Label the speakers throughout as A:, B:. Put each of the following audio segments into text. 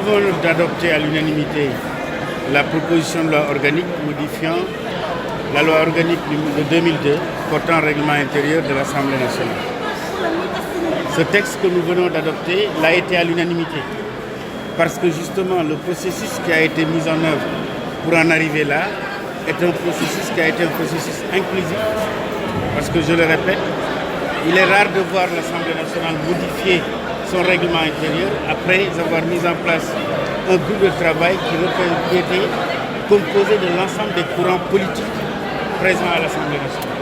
A: venons d'adopter à l'unanimité la proposition de loi organique modifiant la loi organique de 2002 portant règlement intérieur de l'Assemblée nationale. Ce texte que nous venons d'adopter l'a été à l'unanimité parce que justement le processus qui a été mis en œuvre pour en arriver là est un processus qui a été un processus inclusif parce que je le répète, il est rare de voir l'Assemblée nationale modifier son règlement intérieur après avoir mis en place un groupe de travail qui était composé de l'ensemble des courants politiques présents à l'Assemblée nationale.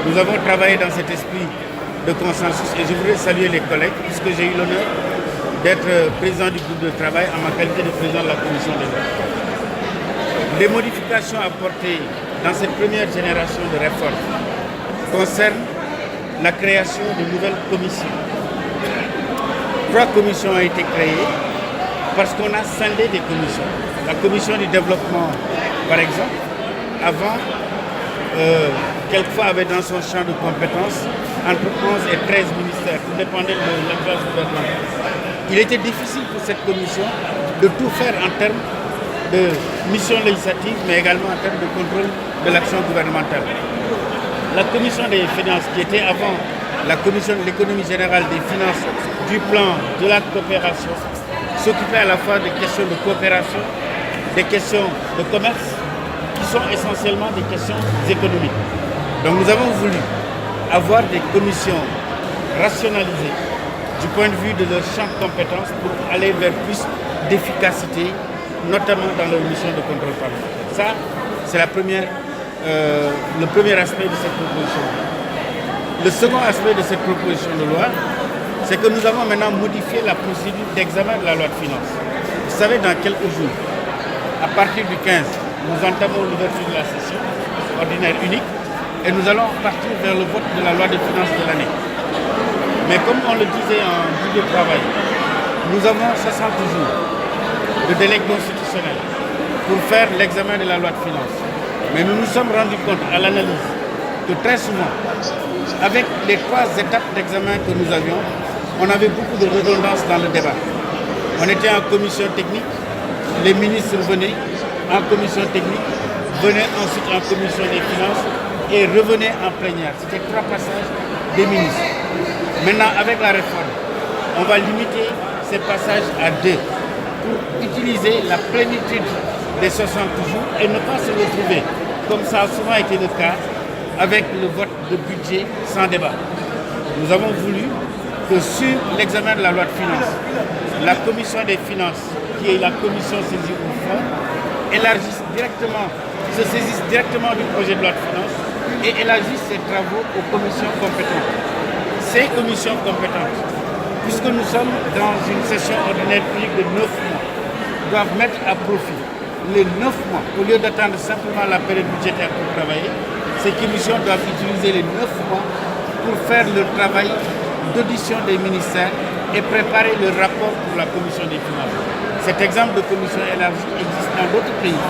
A: Nous avons travaillé dans cet esprit de consensus et je voudrais saluer les collègues puisque j'ai eu l'honneur d'être président du groupe de travail en ma qualité de président de la commission des lois. Les modifications apportées dans cette première génération de réformes concernent la création de nouvelles commissions. 3 commissions ont été créées parce qu'on a scindé des commissions. La commission du développement, par exemple, avant, quelquefois avait dans son champ de compétences entre 11 et 13 ministères, tout dépendait de l'emploi gouvernementale. Il était difficile pour cette commission de tout faire en termes de mission législative, mais également en termes de contrôle de l'action gouvernementale. La commission des finances, qui était avant la commission de l'économie générale des finances, du plan, de la coopération, s'occupait à la fois des questions de coopération, des questions de commerce, qui sont essentiellement des questions économiques. Donc nous avons voulu avoir des commissions rationalisées du point de vue de leur champ de compétences pour aller vers plus d'efficacité, notamment dans leur mission de contrôle parlementaire. Ça, c'est le premier aspect de cette proposition. Le second aspect de cette proposition de loi, c'est que nous avons maintenant modifié la procédure d'examen de la loi de finances. Vous savez, dans quelques jours, à partir du 15, nous entamons l'ouverture de la session ordinaire unique et nous allons partir vers le vote de la loi de finances de l'année. Mais comme on le disait en bout de travail, nous avons 60 jours de délai constitutionnel pour faire l'examen de la loi de finances. Mais nous nous sommes rendus compte à l'analyse que très souvent, avec les 3 étapes d'examen que nous avions, on avait beaucoup de redondance dans le débat. On était en commission technique, les ministres venaient en commission technique, venaient ensuite en commission des finances et revenaient en plénière. C'était 3 passages des ministres. Maintenant, avec la réforme, on va limiter ces passages à 2 pour utiliser la plénitude des 60 jours et ne pas se retrouver, comme ça a souvent été le cas, avec le vote de budget sans débat. Nous avons voulu que sur l'examen de la loi de finances, la commission des finances, qui est la commission saisie au fond, se saisisse directement du projet de loi de finances et élargisse ses travaux aux commissions compétentes. Ces commissions compétentes, puisque nous sommes dans une session ordinaire unique de 9 mois, doivent mettre à profit les 9 mois, au lieu d'attendre simplement la période budgétaire pour travailler. Ces commissions doivent utiliser les 9 mois pour faire le travail d'audition des ministères et préparer le rapport pour la commission des finances. Cet exemple de commission élargie existe dans d'autres pays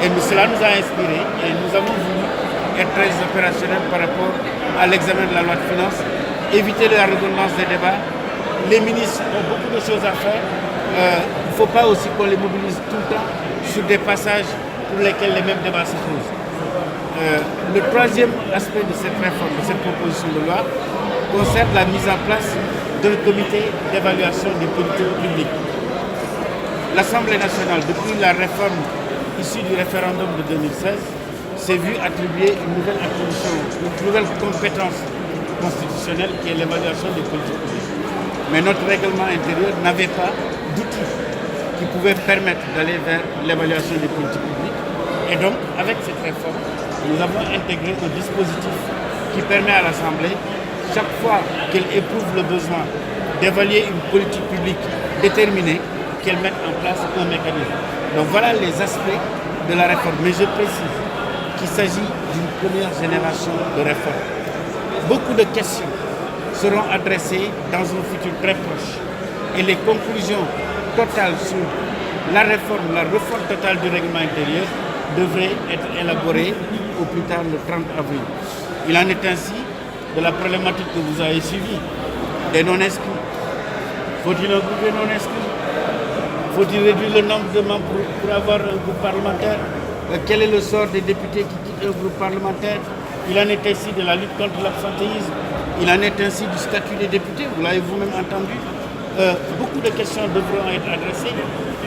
A: et cela nous a inspiré et nous avons voulu être très opérationnels par rapport à l'examen de la loi de finances, éviter la redondance des débats. Les ministres ont beaucoup de choses à faire. Il ne faut pas aussi qu'on les mobilise tout le temps sur des passages pour lesquels les mêmes débats se posent. Le troisième aspect de cette réforme, de cette proposition de loi, concerne la mise en place d'un comité d'évaluation des politiques publiques. L'Assemblée nationale, depuis la réforme issue du référendum de 2016, s'est vue attribuer une nouvelle compétence constitutionnelle qui est l'évaluation des politiques publiques. Mais notre règlement intérieur n'avait pas d'outils qui pouvaient permettre d'aller vers l'évaluation des politiques publiques. Et donc, avec cette réforme, nous avons intégré un dispositif qui permet à l'Assemblée, chaque fois qu'elle éprouve le besoin d'évaluer une politique publique déterminée, qu'elle mette en place un mécanisme. Donc voilà les aspects de la réforme. Mais je précise qu'il s'agit d'une première génération de réformes. Beaucoup de questions seront adressées dans un futur très proche. Et les conclusions totales sur la réforme, la refonte totale du règlement intérieur devraient être élaborées au plus tard le 30 avril. Il en est ainsi de la problématique que vous avez suivie, des non-inscrits. Faut-il un groupe de non-inscrits? Faut-il réduire le nombre de membres pour avoir un groupe parlementaire? Quel est le sort des députés qui quittent un groupe parlementaire? Il en est ainsi de la lutte contre l'absentéisme. Il en est ainsi du statut des députés. Vous l'avez vous-même entendu. Beaucoup de questions devront être adressées.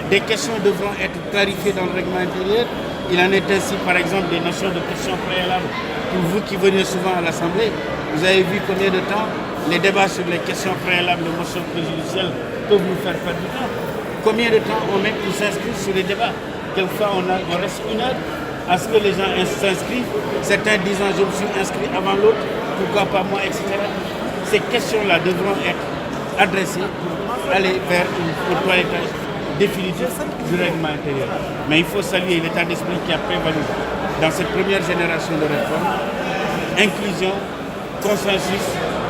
A: Des questions devront être clarifiées dans le règlement intérieur. Il en est ainsi, par exemple, des notions de questions préalables. Pour vous qui venez souvent à l'Assemblée, vous avez vu combien de temps les débats sur les questions préalables de motions préjudicielles peuvent nous faire perdre du temps. Combien de temps on met pour s'inscrire sur les débats? Quelquefois, on reste une heure à ce que les gens s'inscrivent. Certains disant je me suis inscrit avant l'autre, pourquoi pas moi, etc. Ces questions-là devront être adressées pour aller vers un toilettage définitif du règlement intérieur. Mais il faut saluer l'état d'esprit qui a prévalu dans cette première génération de réformes. Inclusion, consensus,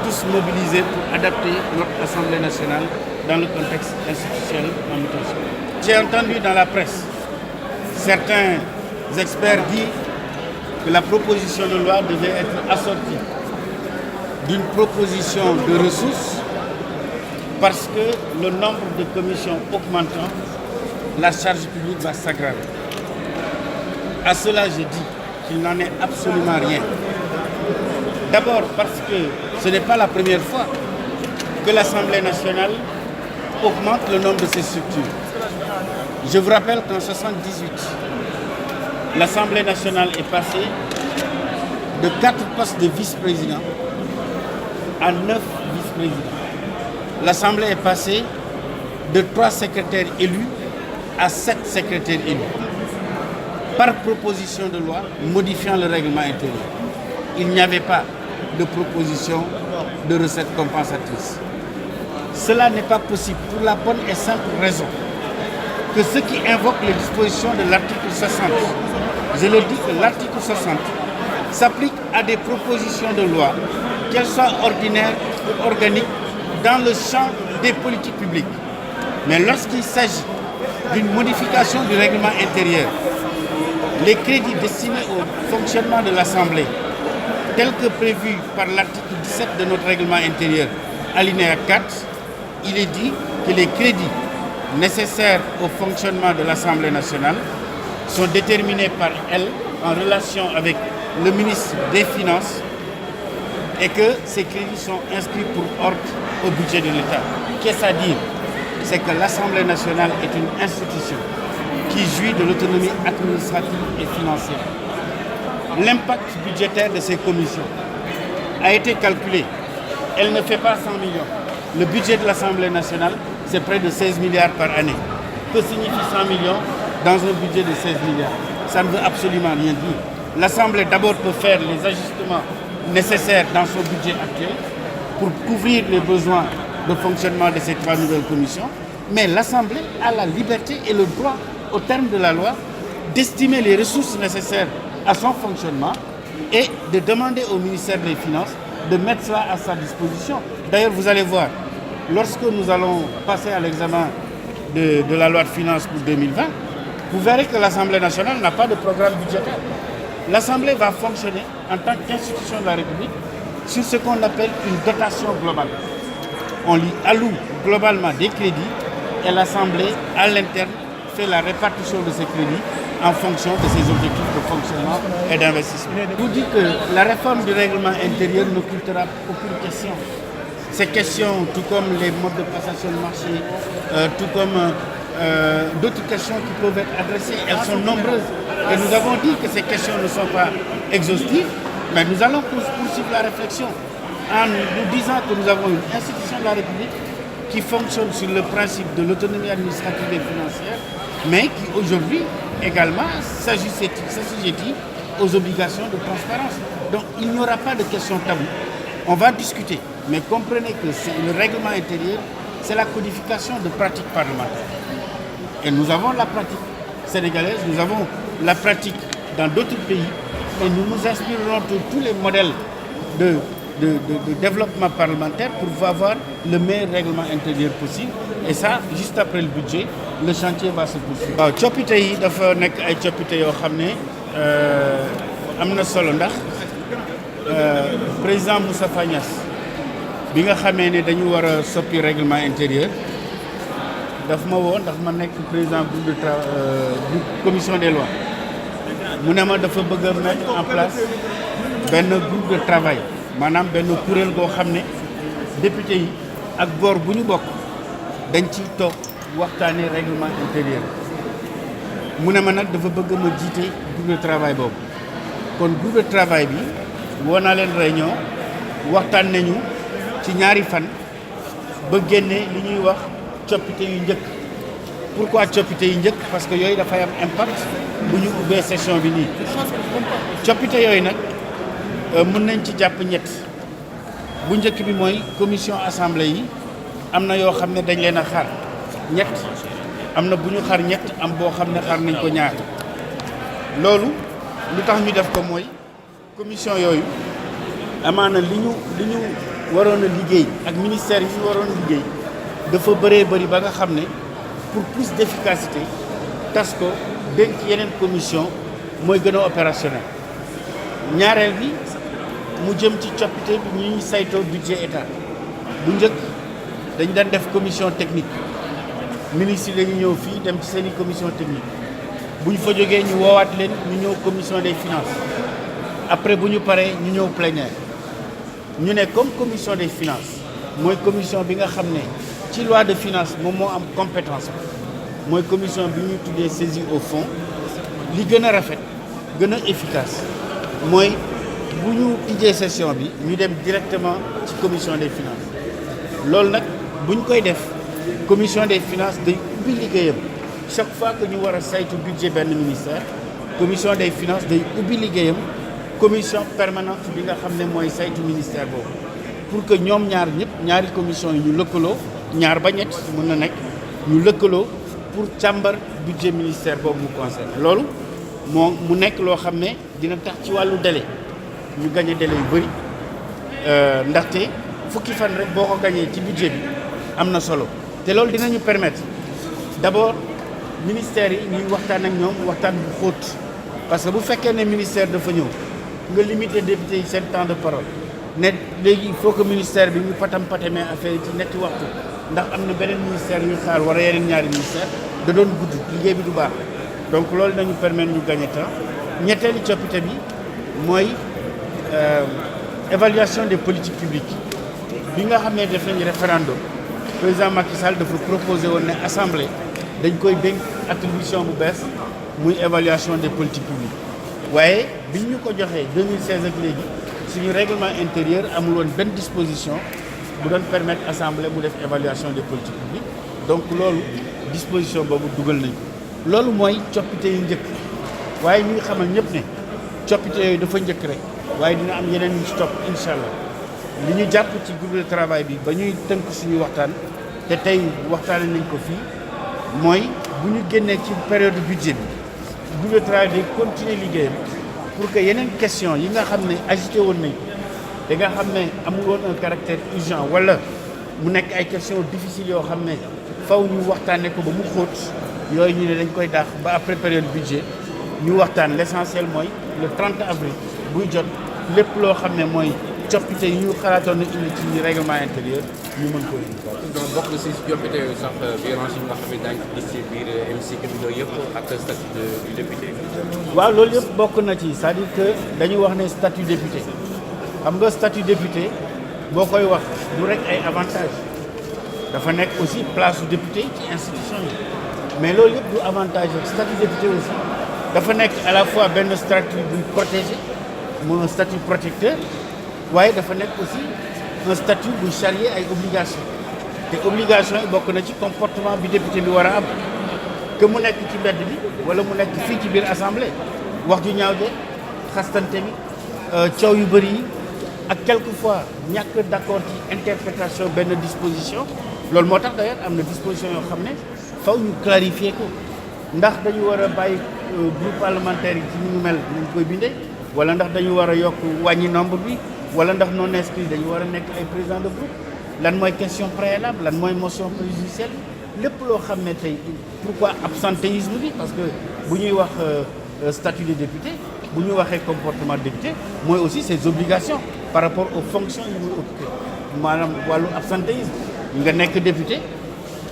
A: tous mobilisés pour adapter notre Assemblée nationale dans le contexte institutionnel en mutation. J'ai entendu dans la presse certains experts dire que la proposition de loi devait être assortie d'une proposition de ressources parce que le nombre de commissions augmentant, la charge publique va s'aggraver. À cela, je dis qu'il n'en est absolument rien. D'abord parce que ce n'est pas la première fois que l'Assemblée nationale augmente le nombre de ses structures. Je vous rappelle qu'en 1978, l'Assemblée nationale est passée de 4 postes de vice-président à 9 vice-présidents. L'Assemblée est passée de 3 secrétaires élus à 7 secrétaires élus, par proposition de loi modifiant le règlement intérieur. Il n'y avait pas de proposition de recettes compensatrices. Cela n'est pas possible pour la bonne et simple raison que ceux qui invoquent les dispositions de l'article 60, je le dis que l'article 60 s'applique à des propositions de loi, qu'elles soient ordinaires ou organiques, dans le champ des politiques publiques. Mais lorsqu'il s'agit d'une modification du règlement intérieur, les crédits destinés au fonctionnement de l'Assemblée, tels que prévus par l'article 17 de notre règlement intérieur, alinéa 4, il est dit que les crédits nécessaires au fonctionnement de l'Assemblée nationale sont déterminés par elle en relation avec le ministre des Finances et que ces crédits sont inscrits pour ordre au budget de l'État. Qu'est-ce à dire? C'est que l'Assemblée nationale est une institution qui jouit de l'autonomie administrative et financière. L'impact budgétaire de ces commissions a été calculé. Elle ne fait pas 100 millions. Le budget de l'Assemblée nationale, c'est près de 16 milliards par année. Que signifie 100 millions dans un budget de 16 milliards? Ça ne veut absolument rien dire. L'Assemblée d'abord peut faire les ajustements nécessaires dans son budget actuel pour couvrir les besoins de fonctionnement de ces 3 nouvelles commissions, mais l'Assemblée a la liberté et le droit, au terme de la loi, d'estimer les ressources nécessaires à son fonctionnement et de demander au ministère des Finances de mettre cela à sa disposition. D'ailleurs, vous allez voir, lorsque nous allons passer à l'examen de la loi de finances pour 2020, vous verrez que l'Assemblée nationale n'a pas de programme budgétaire. L'Assemblée va fonctionner en tant qu'institution de la République sur ce qu'on appelle une dotation globale. On lui alloue globalement des crédits et l'Assemblée, à l'interne, fait la répartition de ces crédits en fonction de ses objectifs de fonctionnement et d'investissement. Je vous dis que la réforme du règlement intérieur n'occultera aucune question. Ces questions, tout comme les modes de passation de marché, tout comme d'autres questions qui peuvent être adressées, elles sont nombreuses. Et nous avons dit que ces questions ne sont pas exhaustives, mais nous allons poursuivre la réflexion en nous disant que nous avons une institution de la République qui fonctionne sur le principe de l'autonomie administrative et financière, mais qui aujourd'hui également s'assujettit aux obligations de transparence. Donc il n'y aura pas de questions taboues. On va discuter, mais comprenez que le règlement intérieur, c'est la codification de pratiques parlementaires. Et nous avons la pratique sénégalaise, nous avons la pratique dans d'autres pays, et nous nous inspirerons de tous les modèles de développement parlementaire pour avoir le meilleur règlement intérieur possible. Et ça, juste après le budget, le chantier va se poursuivre. waaw coppite yi dafa nekk ay coppite yoo xam ne am na solo ndax président Moustapha Niasse bi nga xamee ne dañu war a soppi règlement intérieur daf ma woo ndax ma nekk président groupe de commission des lois mu ne ma dafa bëgg a mettre en place benn groupe de travail maanaam benn kuréel goo xam ne député yi ak boor bu ñu bokk dañ ciy toog waxtaanee règlement intérieur mu ne ma nag dafa bëgg ma jiite groupe de travail boobu kon groupe de travail bi woo naa leen réunion waxtaan nañu ci ñaari fan ba génne li ñuy wax coppite yu njëkk. Pourquoi coppite yu njëkk parce que yooyu dafay am impact bu ñu ubbee session bi nii coppite yooyu nag mën nañ ci jàpp ñett bu njëkk bi mooy commission assemblée yi am na yoo xam ne dañ leen a xaar ñett am na bu ñu xaar ñett am boo xam ne xaar nañ ko ñaar loolu lu tax ñu def ko mooy commission yooyu amaana li ñu waroon a liggéey ak ministère yi ñu waroon a liggéey dafa bëree bëri ba nga xam ne pour plus d'efficacité tas ko dénk yeneen commission mooy gën a opérationnel ñaareel bi mu jëm ci coppite bi ñuy saytoo budget état bu njëkk dañ daan def commission technique ministre yi dañu ñëw fii dem ci seeni commission technique bu ñu fa jógee ñu woowaat leen ñu ñëw commission des finances après bu ñu paree ñu ñëw plénière ñu ne comme commission des finances mooy commission bi nga xam ne ci loi de finance moom moo am compétence mooy commission bi ñuy tuddee saisie au fond li gën a rafet gën a efficace mooy bu ñu tijjee session bi ñu dem directement ci commission des finances loolu nag bu ñu koy def commission des finances day ubbi liggéeyam chaque fois que ñu war a saytu budget benn ministère commission des finances day ubbi liggéeyam commission permanente bi nga xam ne mooy saytu ministère boobu pour que ñoom ñaar ñëpp ñaari commission yi ñu lëkkaloo ñaar ba ñett mën na nekk ñu lëkkaloo pour càmbar budget ministère boobu mu concerne loolu mu nekk loo xam ne dina tax ci wàllu délai ñu gagné délai yu bëri ndaxte fukki fan rek boo ko gagné ci budget bi am na solo te loolu dinañu permettre d'abord ministères yi ñuy waxtaan ak ñoom waxtaan bu xóot parce que bu fekkee ne ministère dafa ñëw nga limité député yi seen temps de parole ne léegi il faut que ministère bi ñu patamee affaire yi ci ñetti waxtu ndax am na beneen ministère yu xaar wala yeneen ñaari ministère da doon gudd liggéey bi du baax donc loolu nañu permettre ñu gagner temps ñetteeli coppite bi mooy évaluation des politiques publiques bi nga xam ne def nañu référendum président Macky Sall dafa proposé woon ne assemblée dañ koy dénk attribution bu bees muy évaluation des politiques publiques waaye biñ ñu ko joxee 2016 ak léegi suñu règlement intérieur amul woon benn disposition bu doon permettre assemblée mu def évaluation des politiques publiques donc loolu disposition boobu dugal nañ ko loolu mooy coppite yu njëkk waaye ñu ngi xamal ñëpp ne coppite yooyu dafa njëkk rek waaye dina am yeneen ñu ci topp incha allah li ñu jàpp ci groupe de travail bi ba ñuy tënk suñuy waxtaan te tey waxtaane nañ ko fii mooy bu ñu génnee ci période budget bi groupe de travail day continuer liggéeyam pour que yeneen question yi nga xam ne agité woon nañ te nga xam ne amul woon un caractère urgent wala mu nekk ay questions difficiles yoo xam ne faw ñu waxtaanee ko ba mu xóot yooyu ñu ne dañ koy daax ba après période budget ñu waxtaan l'essentiel mooy le 30 avril buy jot lépp loo xam ne mooy coppite yi ñu xalaatoon na indi ci règlement intérieur ñu mën ko indi.
B: donc bokk na si coppite yooyu sax violence yi nga xam ne daañu ko gis ci biir hémicycle bi loolu yëpp ak statut du député.
A: waaw loolu yëpp bokk na ci c'est-à-dire que dañuy wax ne statut député xam nga statut député boo koy wax du rek ay avantages dafa nekk aussi place du député ci institution yi mais loolu yëpp du avantage rek statut député aussi dafa nekk à la fois benn statut buy protégé mu statut protecteur waaye dafa nekk aussi un statut buy charrier ay obligations te obligations yi bokk na ci comportement bi député bi war a am que mu nekk ci mbedd bi wala mu nekk fii ci biir assemblée wax ju ñaaw de xastante bi coow yu bëri yi ak quelquefois ñàkk d'accord ci interprétation benn disposition loolu moo tax d'ailleurs am na disposition yoo xam ne faw ñu clarifier ko ndax dañu war a bàyyi groupe parlementaire yi ci ni mu mel nañ koy bindee wala ndax dañu war a yokk wàññi nombre bi wala ndax non inscrit dañu war a nekk ay président de groupe lan mooy question préalable lan mooy motion préjudicielle lépp loo xam ne tey pourquoi absentéisme bi parce que bu ñuy wax statut de député bu ñu waxee comportement de député mooy aussi ses obligations par rapport aux fonctions yi muy occupé maanaam wàllu absentéisme nga nekk député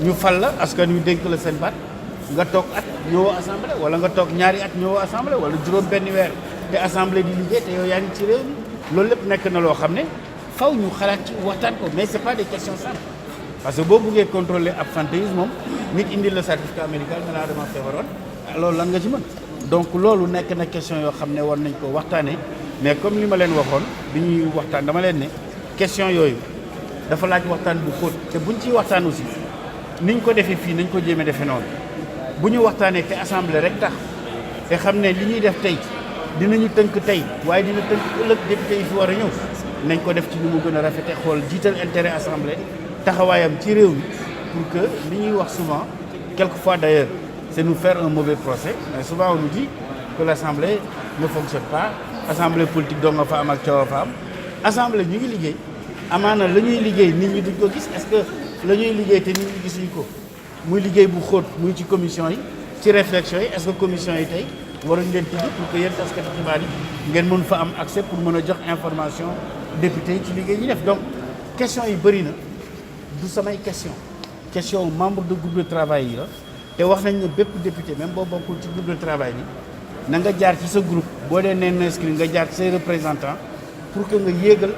A: ñu fal la askan wi dénk la seen baat nga toog at ñëwoo assemblée wala nga toog ñaari at ñëwoo assemblée wala juróom benn weer te assemblée di liggéey te yow yaa ngi ci réew mi loolu lépp nekk na loo xam ne faw ñu xalaat ci waxtaan ko mais c'est pas des questions simples parce que boo buggee contrôler absentéisme moom nit indi la certificat médical nga naa dama feebaroon loolu lan nga ci mën donc loolu nekk na question yoo xam ne war nañ ko waxtaanee mais comme li ma leen waxoon bi ñuy waxtaan dama leen ne question yooyu dafa laaj waxtaan bu xóot te buñ ciy waxtaan aussi niñ ko defee fii nañ ko jéem a defee noonu bu ñu waxtaanee te assemblée rek tax te xam ne li ñuy def tey dinañu tënk tey waaye dina tënk ëllëg député yi fi war a ñëw nañ ko def ci ni mu gën a rafete xool jiital intérêt assemblée taxawaayam ci réew mi pour que li ñuy wax souvent quelquefois d'ailleurs c'est nous faire un mauvais procès mais souvent on nous dit que l'assemblée ne fonctionne pas assemblée politique doo nga fa am ak coow fa am assemblée ñu ngi liggéey amaana la ñuy liggéey nit ñi duñ ko gis est-ce que la ñuy liggéey te nit ñi gisuñ ko muy liggéey bu xóot muy ci commission yi ci réflexion yi est-ce que commission yi tey waruñ leen tijji pour que yéen taskati xibaar yi ngeen mën fa am accès pour mën a jox information député yi ci liggéey ñi def donc question yi bëri na du samay question membre de groupe de travail yi la te wax nañ ne bépp député même boo bokkul ci groupe de travail bi na nga jaar ci sa groupe boo dee nee inscrit nga jaar ci say représentant pour que nga yéegal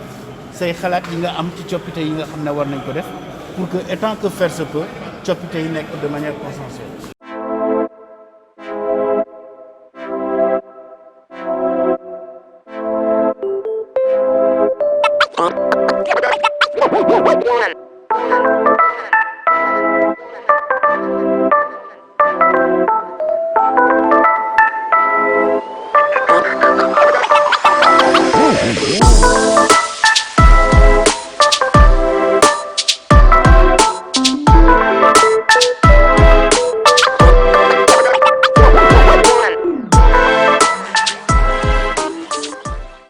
A: say xalaat yi nga am ci coppite yi nga xam ne war nañ ko def pour que étant que faire se peut coppite yi nekk de manière consensuelle